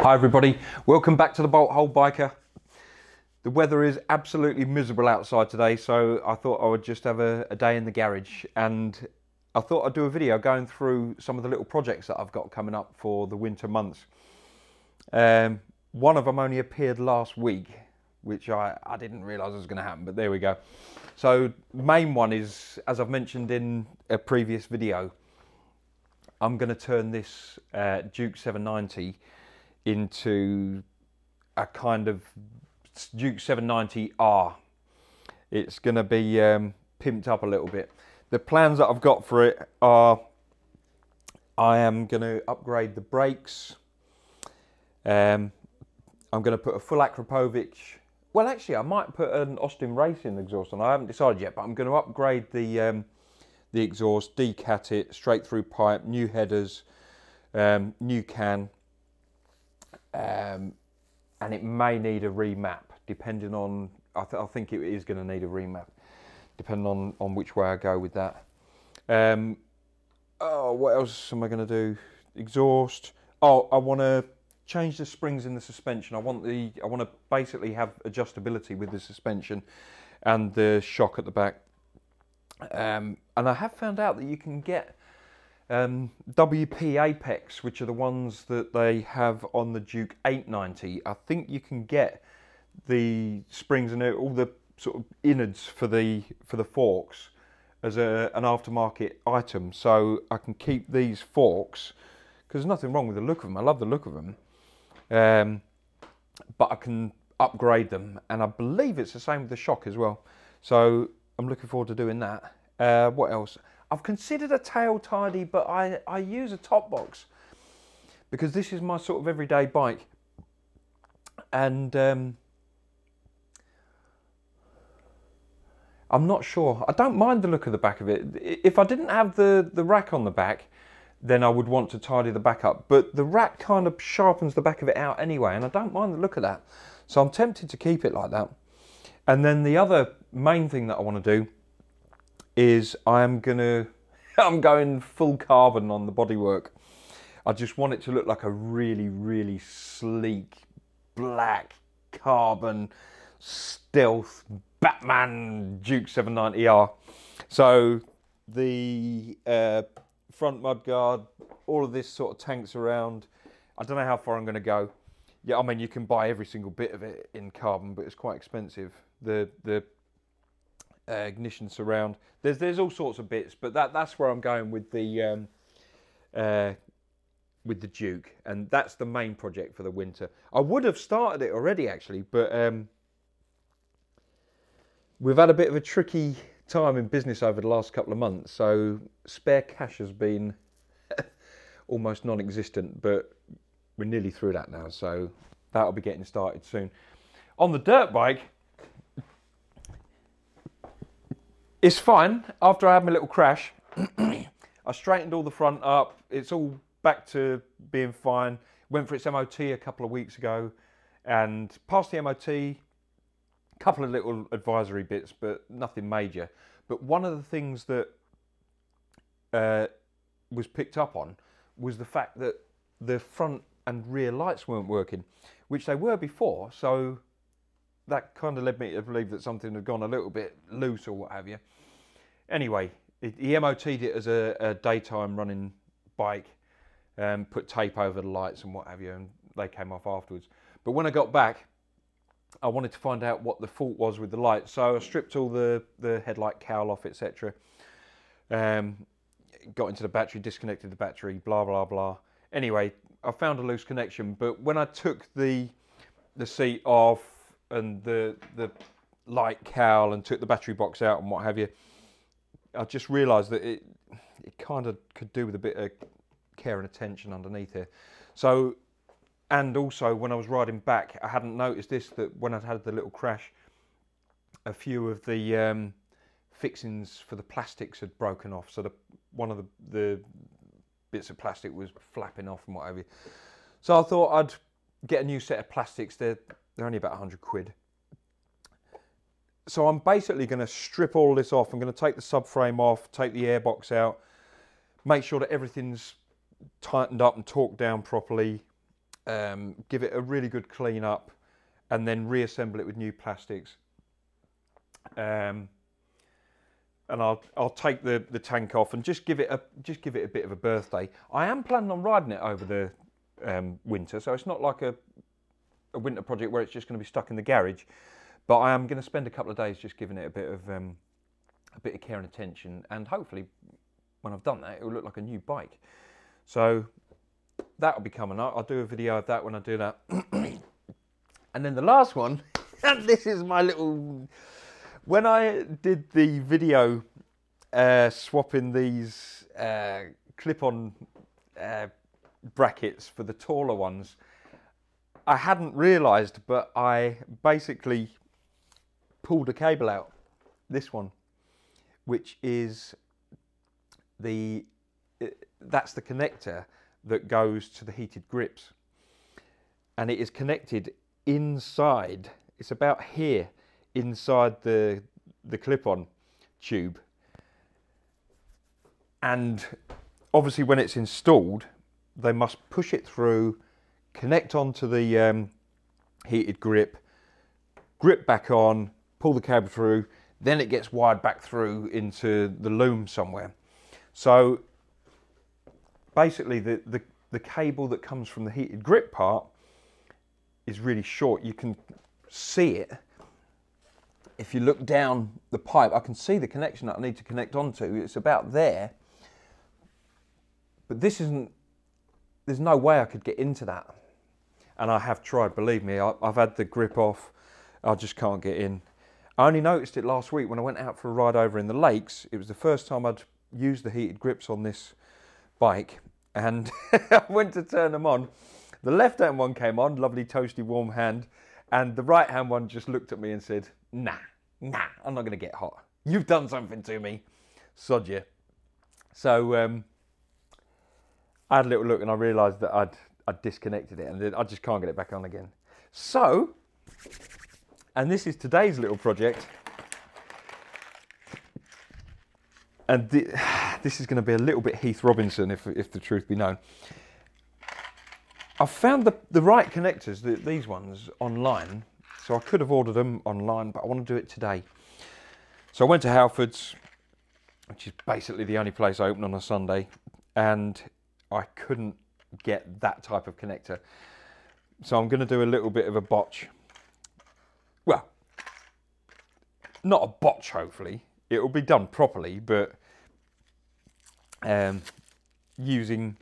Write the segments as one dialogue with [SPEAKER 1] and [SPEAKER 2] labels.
[SPEAKER 1] Hi everybody, welcome back to the Bolt Hole Biker. The weather is absolutely miserable outside today, so I thought I would just have a day in the garage, and I thought I'd do a video going through some of the little projects that I've got coming up for the winter months. One of them only appeared last week, which I didn't realise was going to happen, but there we go. So the main one is, as I've mentioned in a previous video, I'm going to turn this Duke 790 into a kind of Duke 790R. It's going to be pimped up a little bit. The plans that I've got for it are I am going to upgrade the brakes. I'm going to put a full Akrapovic. Well, actually, I might put an Austin Racing exhaust on. I haven't decided yet, but I'm going to upgrade the exhaust, decat it, straight through pipe, new headers, new can, and it may need a remap, depending on. I think it is going to need a remap, depending on which way I go with that. Oh, what else am I going to do? Exhaust. Oh, I want to change the springs in the suspension. I want to basically have adjustability with the suspension and the shock at the back. And I have found out that you can get WP Apex, which are the ones that they have on the Duke 890. I think you can get the springs and all the sort of innards for the forks as an aftermarket item, so I can keep these forks, because there's nothing wrong with the look of them. I love the look of them, but I can upgrade them, and I believe it's the same with the shock as well. So I'm looking forward to doing that. What else? I've considered a tail tidy, but I use a top box because this is my sort of everyday bike, and I'm not sure. I don't mind the look of the back of it. If I didn't have the rack on the back, then I would want to tidy the back up, but the rack kind of sharpens the back of it out anyway, and I don't mind the look of that, so I'm tempted to keep it like that. And then the other main thing that I want to do is I'm going full carbon on the bodywork. I just want it to look like a really sleek black carbon stealth Batman Duke 790R. So the front mudguard, all of this sort of tanks around. I don't know how far I'm going to go. Yeah, I mean, you can buy every single bit of it in carbon, but it's quite expensive. The ignition surround, there's all sorts of bits, but that's where I'm going with the Duke, and that's the main project for the winter. I would have started it already actually, but we've had a bit of a tricky time in business over the last couple of months, so spare cash has been almost non-existent, but we're nearly through that now, so that'll be getting started soon. On the dirt bike, it's fine. After I had my little crash, I straightened all the front up. It's all back to being fine. Went for its MOT a couple of weeks ago and passed the MOT. A couple of little advisory bits, but nothing major. But one of the things that was picked up on was the fact that the front and rear lights weren't working, which they were before. So that kind of led me to believe that something had gone a little bit loose or what have you. Anyway, he MOT'd it as a daytime running bike, put tape over the lights and what have you, and they came off afterwards. But when I got back, I wanted to find out what the fault was with the lights, so I stripped all the headlight cowl off, etc. Got into the battery, disconnected the battery, blah blah blah. Anyway, I found a loose connection, but when I took the seat off and the light cowl and took the battery box out and what have you, I just realised that it kind of could do with a bit of care and attention underneath here. So, and also when I was riding back, I hadn't noticed this, that when I'd had the little crash, a few of the fixings for the plastics had broken off. So one of the bits of plastic was flapping off and what have you. So I thought I'd get a new set of plastics. They're only about 100 quid. So I'm basically going to strip all this off. I'm going to take the subframe off, take the airbox out, make sure that everything's tightened up and torqued down properly, give it a really good clean up, and then reassemble it with new plastics. And I'll take the tank off and just give it a bit of a birthday. I am planning on riding it over the winter, so it's not like a winter project where it's just going to be stuck in the garage. But I am going to spend a couple of days just giving it a bit of care and attention, and hopefully when I've done that, it will look like a new bike. So that'll be coming up. I'll do a video of that when I do that. And then the last one, and this is my little... When I did the video swapping these clip-on brackets for the taller ones, I hadn't realised, but I basically pulled a cable out, this one, which is that's the connector that goes to the heated grips, and it is connected inside. It's about here inside the clip-on tube, and obviously when it's installed they must push it through, connect onto the heated grip back on, pull the cable through, then it gets wired back through into the loom somewhere. So basically the cable that comes from the heated grip part is really short. You can see it if you look down the pipe. I can see the connection that I need to connect onto. It's about there, but this isn't, there's no way I could get into that. And I have tried, believe me. I've had the grip off, I just can't get in. I only noticed it last week when I went out for a ride over in the lakes. It was the first time I'd used the heated grips on this bike, and I went to turn them on. The left hand one came on, lovely toasty warm hand, and the right hand one just looked at me and said, nah, I'm not going to get hot. You've done something to me, sod you. So I had a little look and I realised that I'd disconnected it, and I just can't get it back on again. So, and this is today's little project, and this is going to be a little bit Heath Robinson, if the truth be known. I've found the right connectors, these ones, online. So I could have ordered them online, but I want to do it today. So I went to Halfords, which is basically the only place open on a Sunday, and I couldn't get that type of connector. So I'm going to do a little bit of a botch. Well, not a botch, hopefully. It will be done properly, but using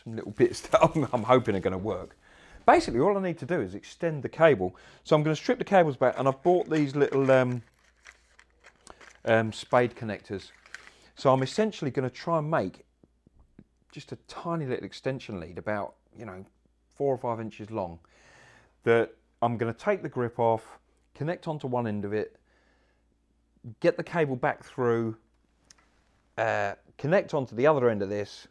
[SPEAKER 1] some little bits that I'm hoping are going to work. Basically, all I need to do is extend the cable. So I'm going to strip the cables back, and I've bought these little spade connectors. So I'm essentially going to try and make just a tiny little extension lead, about 4 or 5 inches long, that I'm going to take the grip off, connect onto one end of it, get the cable back through, connect onto the other end of this.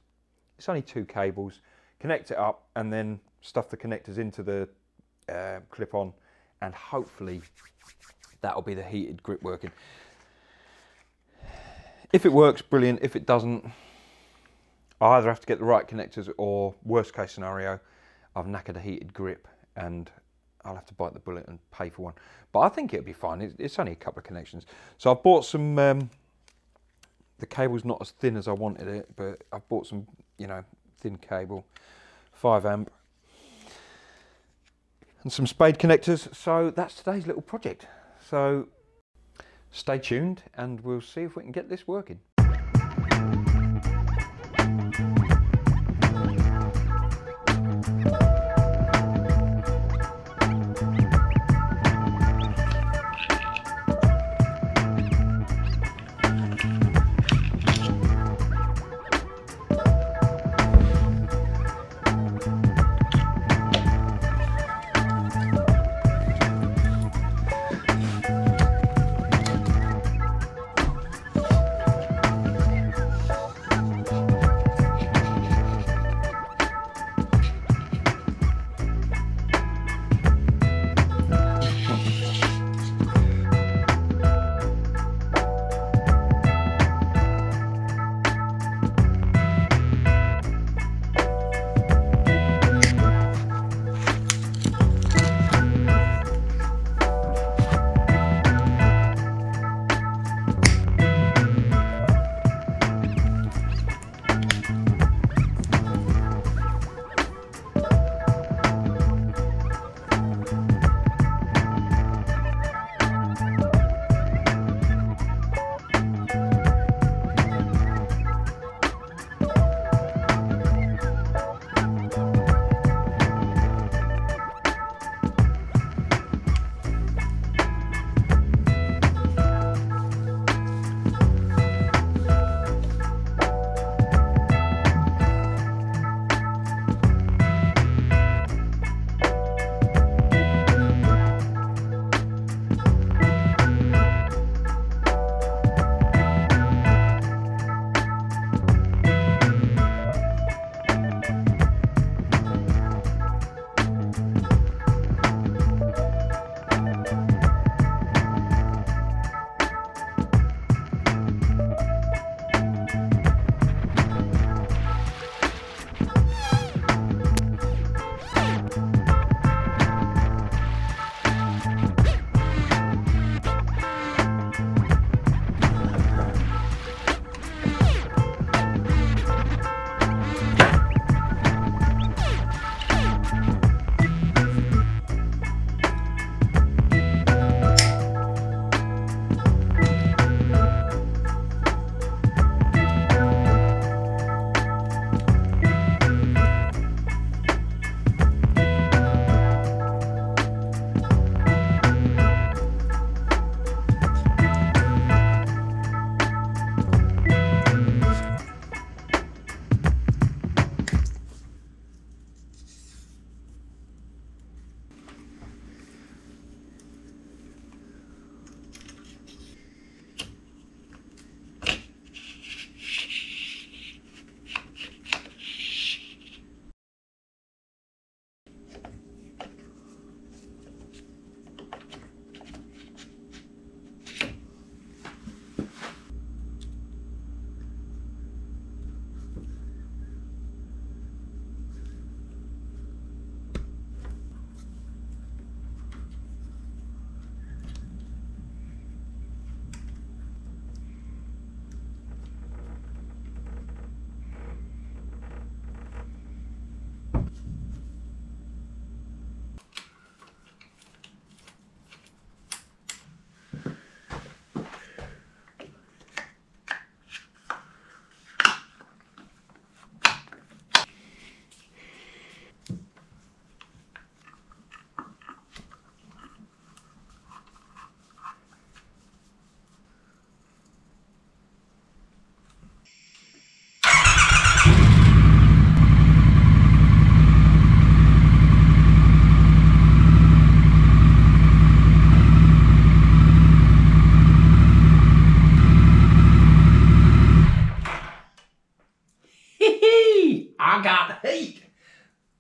[SPEAKER 1] It's only 2 cables, connect it up, and then stuff the connectors into the clip-on, and hopefully that'll be the heated grip working. If it works, brilliant. If it doesn't, I either have to get the right connectors, or worst case scenario, I've knackered a heated grip and I'll have to bite the bullet and pay for one. But I think it'll be fine. It's only a couple of connections. So I've bought some, the cable's not as thin as I wanted it, but I've bought some, thin cable, 5 amp, and some spade connectors. So that's today's little project. So stay tuned and we'll see if we can get this working.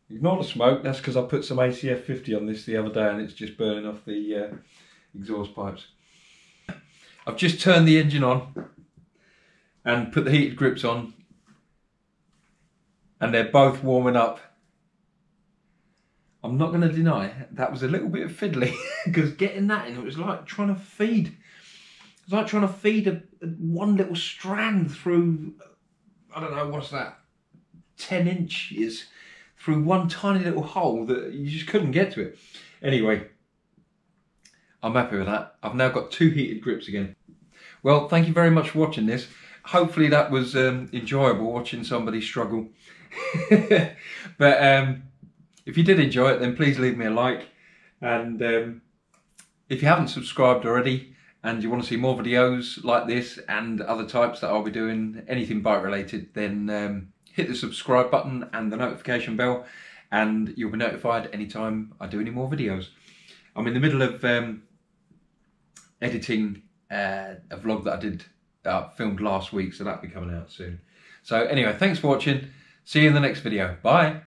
[SPEAKER 1] Ignore the smoke, that's because I put some ACF 50 on this the other day and it's just burning off the exhaust pipes. I've just turned the engine on and put the heated grips on, and they're both warming up. I'm not going to deny that was a little bit fiddly because getting that in, it was like trying to feed. It was like trying to feed one little strand through, I don't know, what's that, 10 inches through one tiny little hole that you just couldn't get to it. Anyway, I'm happy with that. I've now got 2 heated grips again. Well, thank you very much for watching this. Hopefully that was enjoyable, watching somebody struggle. But if you did enjoy it, then please leave me a like. And if you haven't subscribed already and you want to see more videos like this and other types that I'll be doing, anything bike related, then hit the subscribe button and the notification bell, and you'll be notified anytime I do any more videos. I'm in the middle of editing a vlog that I did filmed last week, so that'll be coming out soon. So anyway, thanks for watching. See you in the next video. Bye.